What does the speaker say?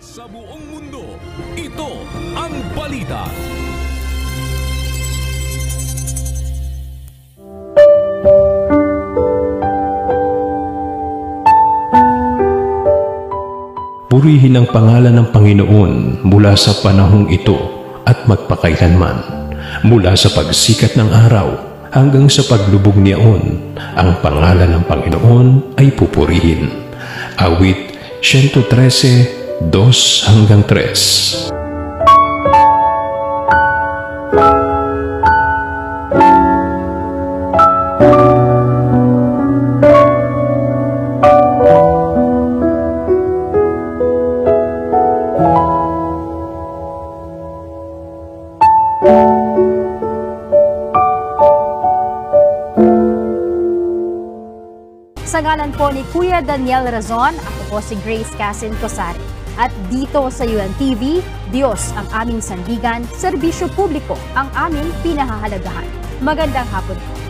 Sa buong mundo, ito ang balita. Purihin ang pangalan ng Panginoon mula sa panahong ito at magpakailanman. Mula sa pagsikat ng araw hanggang sa paglubog niyaon, ang pangalan ng Panginoon ay pupurihin. Awit 113, 2-3. Sa ngalan po ni Kuya Daniel Razon, ako po si Grace Casin Cosari. At dito sa UNTV, Diyos ang aming sandigan, serbisyo publiko ang aming pinahahalagahan. Magandang hapon po.